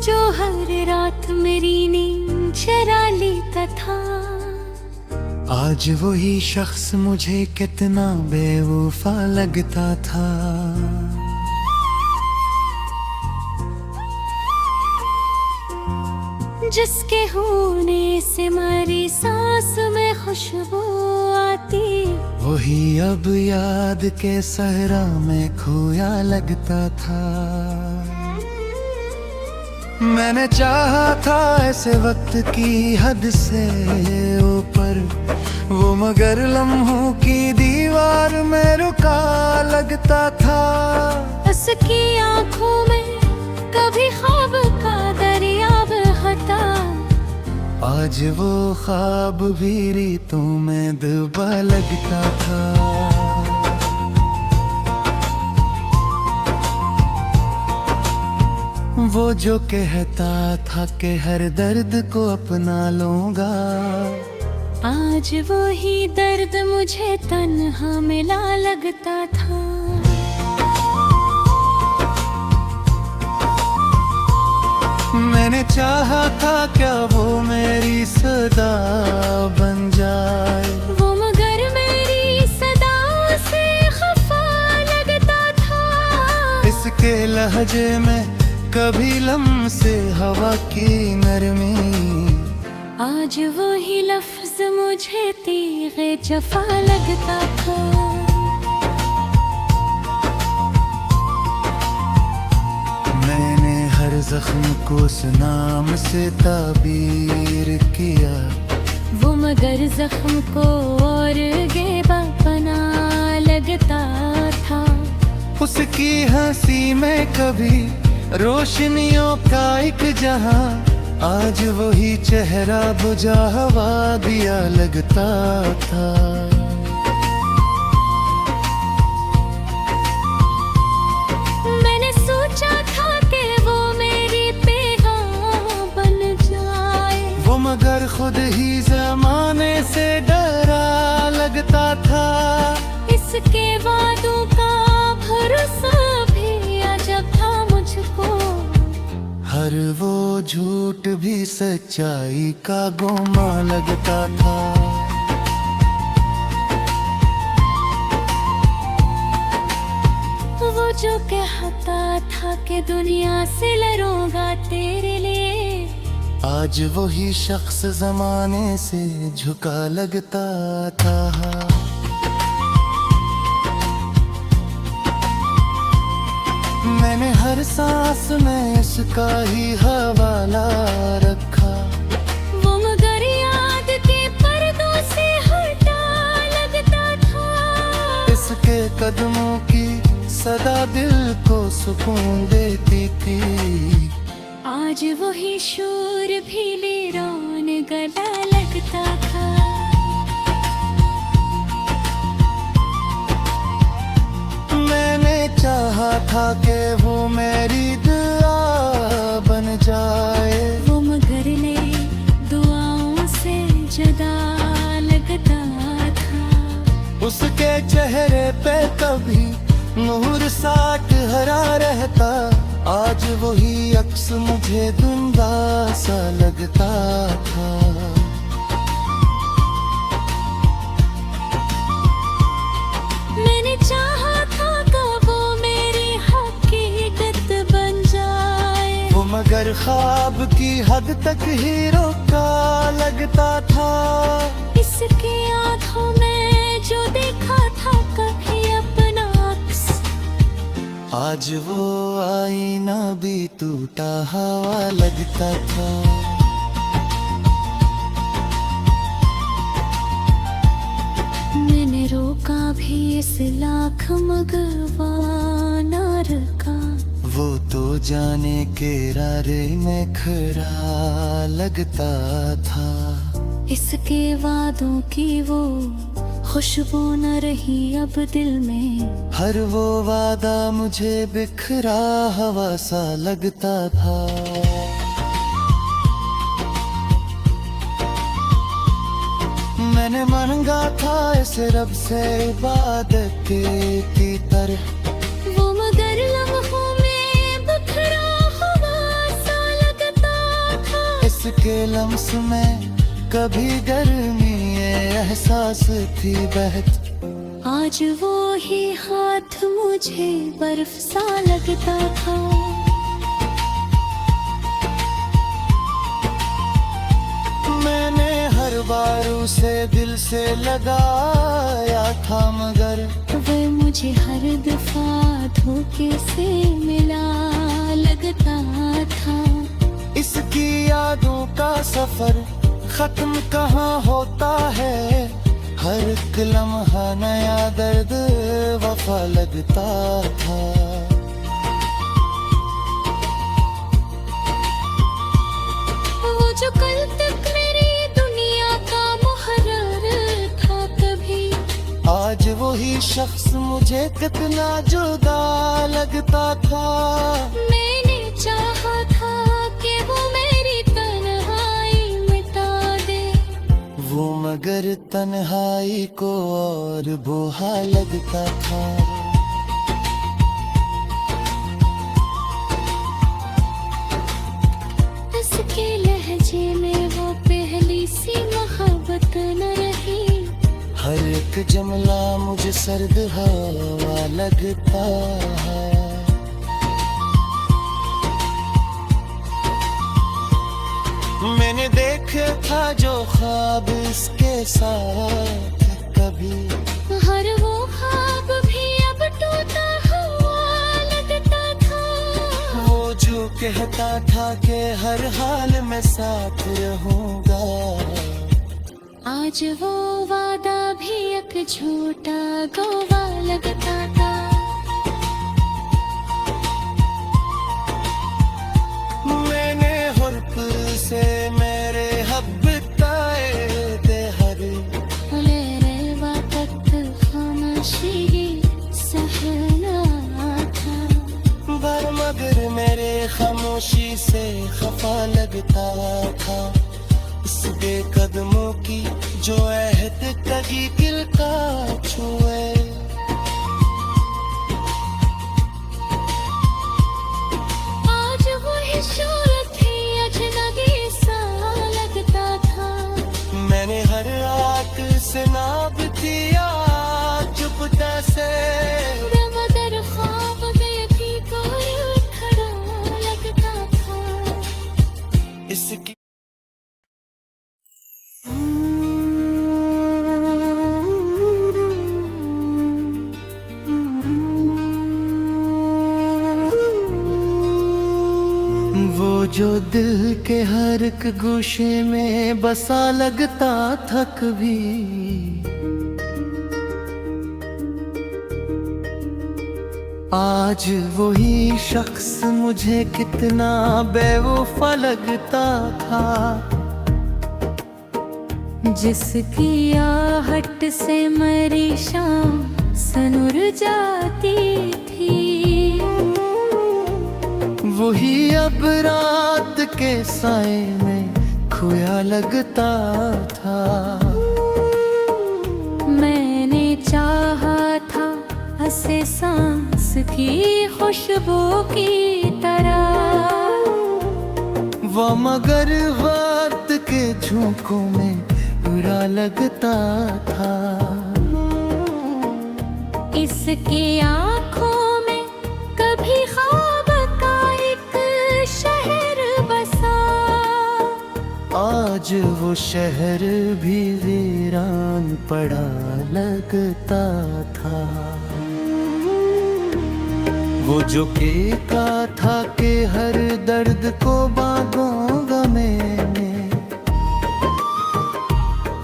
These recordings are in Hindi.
जो हर रात मेरी नींद चुरा लेता था। आज वही शख्स मुझे कितना बेवफा लगता था। जिसके होने से मेरी सांस में खुशबू आती, वही अब याद के सहरा में खोया लगता था। मैंने चाहा था ऐसे वक्त की हद से ऊपर, वो मगर लम्हों की दीवार में रुका लगता था। उसकी आंखों में कभी ख्वाब का दरिया बहता, आज वो ख्वाब भी रीतों में डूबा लगता था। वो जो कहता था कि हर दर्द को अपना लूंगा, आज वही दर्द मुझे तन्हा मिला लगता था। मैंने चाहा था क्या वो मेरी सदा बन जाए, वो मगर मेरी सदा से खफा लगता था। इसके लहजे में कभी लम्से हवा की नरमी, आज वही लफ्ज मुझे तीगे जफा लगता था। मैंने हर जख्म को उस नाम से ताबीर किया, वो मगर जख्म को और गेबा बना लगता था। उसकी हंसी में कभी रोशनियों का एक जहां, आज वही चेहरा बुझा हुआ दिया लगता था। मैंने सोचा था कि वो मेरी पैगाम बन जाए, वो मगर खुद ही जमाने से डरा लगता था। इसके वादों का भरोसा भी अजब था मुझको, हर वो झूठ भी सच्चाई का गोमा लगता था। वो जो कहता था कि दुनिया से लड़ूंगा तेरे लिए, आज वही शख्स जमाने से झुका लगता था। मैंने हर सांस में इसका ही हवाला रखा, वो मगर याद के पर्दों से हटा लगता था। इसके कदमों की सदा दिल को सुकून देती थी, आज वही शोर भी वीरान गला लगता था। मैंने चाहा था कि वो मेरी दुआ बन जाए, वो मगर ने दुआओं से जुदा लगता था। उसके चेहरे पे कभी नूर साट हरा रहता, आज वही अक्स मुझे धुंधला सा लगता था। मैंने चाहा था कि वो मेरी हकीकत बन जाए, वो मगर ख्वाब की हद तक ही रोका लगता था। इसकी आंखों में जो देखा था कभी अपना अक्स, आज वो आईना भी टूटा हुआ लगता था। मैंने रोका भी इस लाख मगवा न रखा, वो तो जाने के रारे में खरा लगता था। इसके वादों की वो खुशबू न रही अब दिल में, हर वो वादा मुझे बिखरा हवा सा लगता था। मैंने मांगा था इस रब से इबादत की तरह, वो मगर लम्हों में बिखरा हुआ सा उसके लम्स में कभी गर्मी एहसास थी बहती। आज वो ही हाथ मुझे बर्फ सा लगता था। मैंने हर बार उसे दिल से लगाया था, मगर वह मुझे हर दफा धोखे से मिला लगता था। इसकी यादों का सफर खत्म कहाँ होता है, हर एक लम्हा नया दर्द वफा लगता था। वो जो कल तक मेरी दुनिया का मुहर्रर था, कभी आज वही शख्स मुझे कितना जुदा लगता था। मैंने चाहा था कि वो मेरी तन्हाई मिटा दे, वो मगर तन्हाई को और बुहा लगता था। उसके लहजे में वो पहली सी मोहब्बत न रही। हर एक जमला मुझे सर्द हवा लगता है। मैंने देखा था जो ख्वाब इसके साथ कभी, हर वो ख्वाब भी अब टूटा हुआ लगता था। वो जो कहता था कि हर हाल में साथ रहूंगा, आज वो वादा भी एक झूठा गोवा लगता था। मैंने हुर्फ से मेरे हब ताए थे हर, मेरे वक्त खामोशी सहना था, मगर मेरे खामोशी से खफा लगता था। इस बेकदमों की जो अहद कभी दिल का छुए, आज वही सूरत ही अजनबी सा लगता था। मैंने हर रात से नाप दिया चुपता से, मगर ख्वाब में भी कोई खड़ा लगता था। इसकी वो जो दिल के हर एक गोशे में बसा लगता था कभी, आज वही शख्स मुझे कितना बेवफा लगता था। जिसकी आहट से मरी शाम सनुर जाती थी, वही अब रात के साए में खोया लगता था। मैंने चाहा था हंसे सांस की खुशबू की तरह, वो मगर वक्त के झोंकों में बुरा लगता था। इसकी आँखों में कभी ख्वाब का एक शहर बसा, आज वो शहर भी वीरान पड़ा लगता था। वो जो कहता था कि हर दर्द को बांधूंगा मैंने,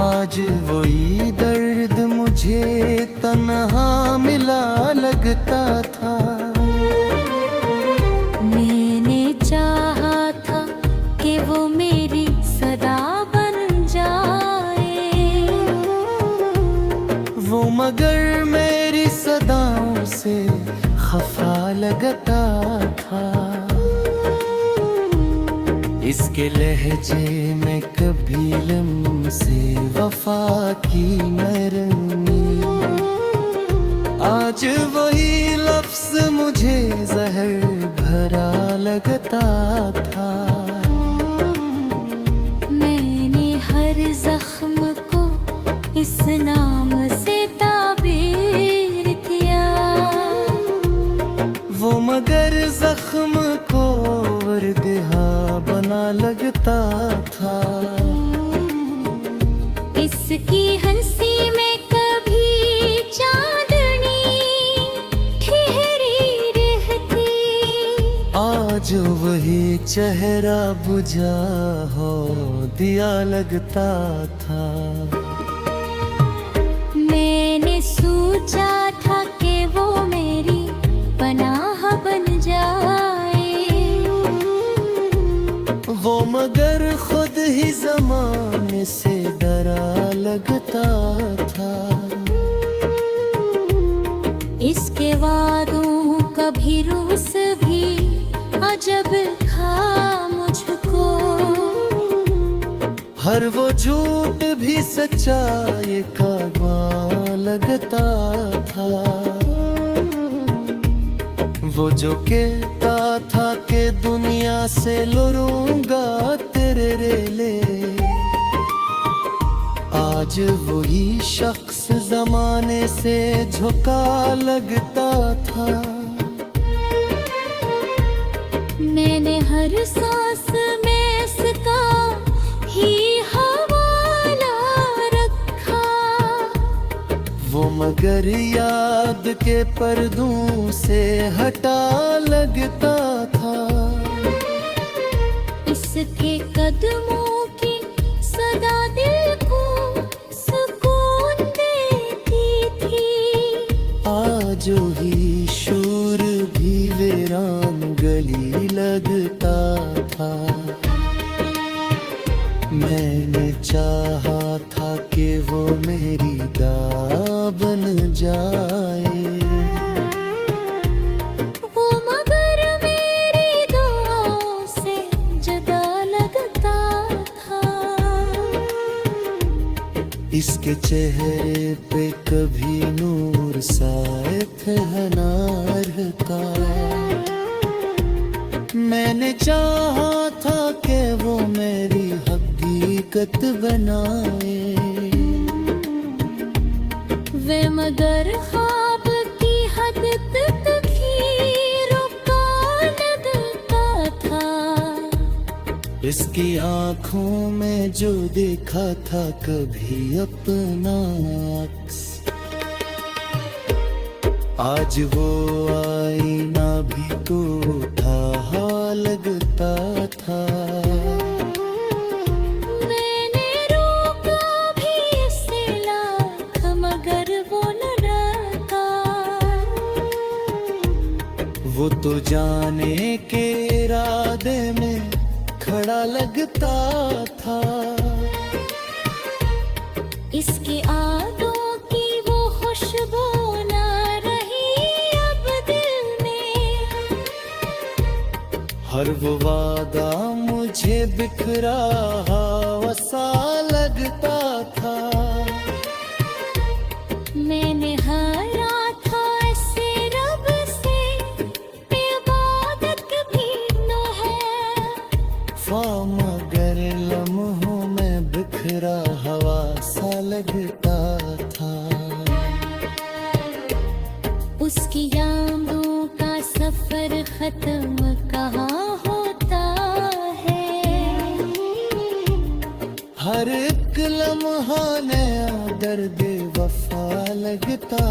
आज वही दर्द मुझे तन्हा मिला लगता था। मैंने चाहा था कि वो मेरी सदा बन जाए, वो मगर मेरी सदाओं से खफा लगता था। इसके लहजे में कभी लम्से वफा की नरमी, आज वही लफ्ज मुझे जहर भरा लगता था। इस नाम से ताबीर किया। वो मगर जख्म को वर्दिहा बना लगता था। इसकी हंसी में कभी चांदनी ठहरी रहती। आज वही चेहरा बुझा हो दिया लगता था। मैंने सोचा था कि वो मेरी पनाह बन जाए। वो मगर खुद ही ज़माने से डरा लगता था। इसके वादों का भी रूस भी अजब था मुझको। हर वो झूठ भी सच्चाई का गवाह लगता था। वो जो कहता था कि दुनिया से लड़ूंगा तेरे रेले, आज वही शख्स जमाने से झुका लगता था। मैंने हर सांस में इसका ही हवाला रखा। वो मगर याद के पर्दों से हटा लगता था। इसके कदमों की सदा दिल को सुकून देती थी। आज ही शूर भी वीरान गली लगता था। मैंने चाहा था कि वो मेरी दां बन जाए। वो मगर मेरी दुआओं से जुदा लगता था। इसके चेहरे पे कभी नूर साए फहनार का। मैंने चाहा था कि वो मेरी हकीकत बनाए। वे मगर ख्वाब की हद तक भी रुका लगता था। इसकी आंखों में जो देखा था कभी अपना अक्स, आज वो आईना भी टूटा लगता था। मैंने रोका भी इसे लाख मगर वो न डरता। वो तो जाने के इरादे में खड़ा लगता था। इसके आदों की वो खुशबू न रही अब दिल में। हर वो वादा मुझे बिखरा वसा लगता था। मैंने हारा था ऐसे रब से इबादत भी न है। मगर लम्हों में बिखरा हवा सा लगता था। उसकी यादों का सफर खत्म कहाँ होता है। हर एक लम्हा नया दर्द वफा लगता